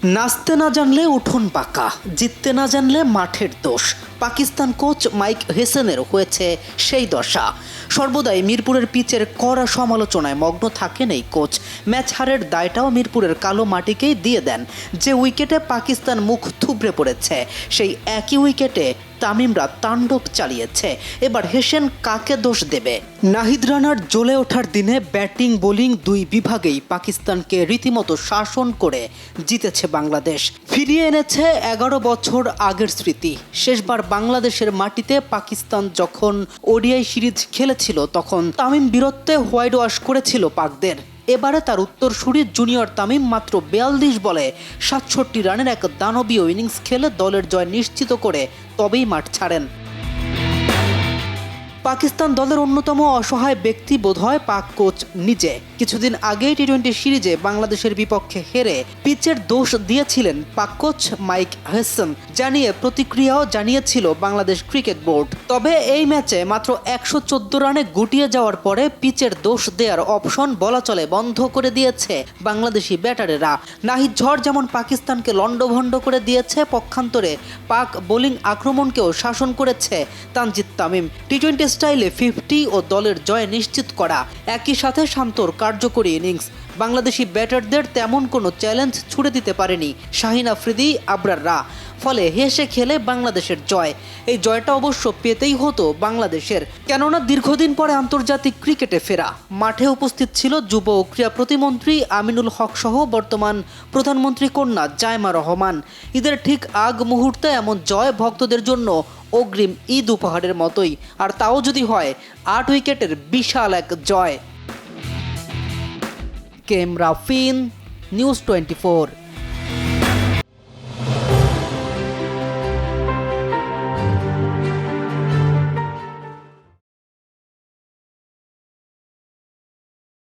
নাচতে না জানলে উঠোন পাকা, জিততে না জানলে মাঠের দোষ। পাকিস্তান কোচ মাইক হেসেনের হয়েছে সেই দশা। সর্বদাই মিরপুরের পিচের কড়া সমালোচনায় মগ্ন থাকেন এই কোচ। ম্যাচ হারের দায়টাও মিরপুরের কালো মাটিকেই দিয়ে দেন। যে উইকেটে পাকিস্তান মুখ থুবড়ে পড়েছে, সেই একই উইকেটে তামিমরা তাণ্ডব চালিয়েছে। এবার হেসেন কাকে দোষ দেবে? নাহিদ রানার জ্বলে ওঠার দিনে ব্যাটিং বোলিং দুই বিভাগেই পাকিস্তানকে রীতিমতো শাসন করে জিতেছে বাংলাদেশ। ফিরিয়ে এনেছে 11 বছর আগের স্মৃতি। শেষবার বাংলাদেশের মাটিতে পাকিস্তান যখন ওডিআই সিরিজ খেলেছিল, তখন তামিম বীরত্বে হোয়াইট ওয়াশ করেছিল পাকদের। এবারে তার উত্তরসূরি জুনিয়র তামিম মাত্র 42 বলে 67 রানের এক দানবীয় ইনিংস খেলে দলের জয় নিশ্চিত করে তবেই মাঠ ছাড়েন। পাকিস্তান দলের অন্যতম অসহায় ব্যক্তি বোধহয় পাক কোচ নিজে। কিছুদিন আগেই টি-20 সিরিজে বাংলাদেশের বিপক্ষে হেরে পিচের দোষ দিয়েছিলেন পাক কোচ মাইক হেসেন, জানিয়ে প্রতিক্রিয়াও জানিয়েছিল বাংলাদেশ ক্রিকেট বোর্ড। তবে এই ম্যাচে মাত্র 114 রানে গুটিয়ে যাওয়ার পরে পিচের দোষ দেওয়ার অপশন বলা চলে বন্ধ করে দিয়েছে বাংলাদেশি ব্যাটারেরা। নাহিদ ঝড় যেমন পাকিস্তানকে লন্ডভন্ড করে দিয়েছে, পক্ষান্তরে পাক বোলিং আক্রমণকেও শাসন করেছে তানজিদ তামিম। টি-20 স্টাইলে 50 ও দলের জয় নিশ্চিত করা, একই সাথে শান্তর কার্যকরী ইনিংস। বাংলাদেশি ব্যাটারদের তেমন কোনো চ্যালেঞ্জ ছুড়ে দিতে পারেনি শাহিন আফ্রিদি, আবরাররা। ফলে হেসে খেলে বাংলাদেশের জয়। এই জয়টা অবশ্য পেতেই হতো বাংলাদেশের, কেননা দীর্ঘদিন পরে আন্তর্জাতিক ক্রিকেটে ফেরা। মাঠে উপস্থিত ছিল যুব ও ক্রীড়া প্রতিমন্ত্রী আমিনুল হক সহ বর্তমান প্রধানমন্ত্রী কন্যা জায়মা রহমান। ঈদের ঠিক আগ মুহূর্তে এমন জয় ভক্তদের জন্য অগ্রিম ঈদ উপহারের মতোই, আর তাও যদি হয় 8 উইকেটের বিশাল এক জয়। কেম রাফিন, নিউজ 24।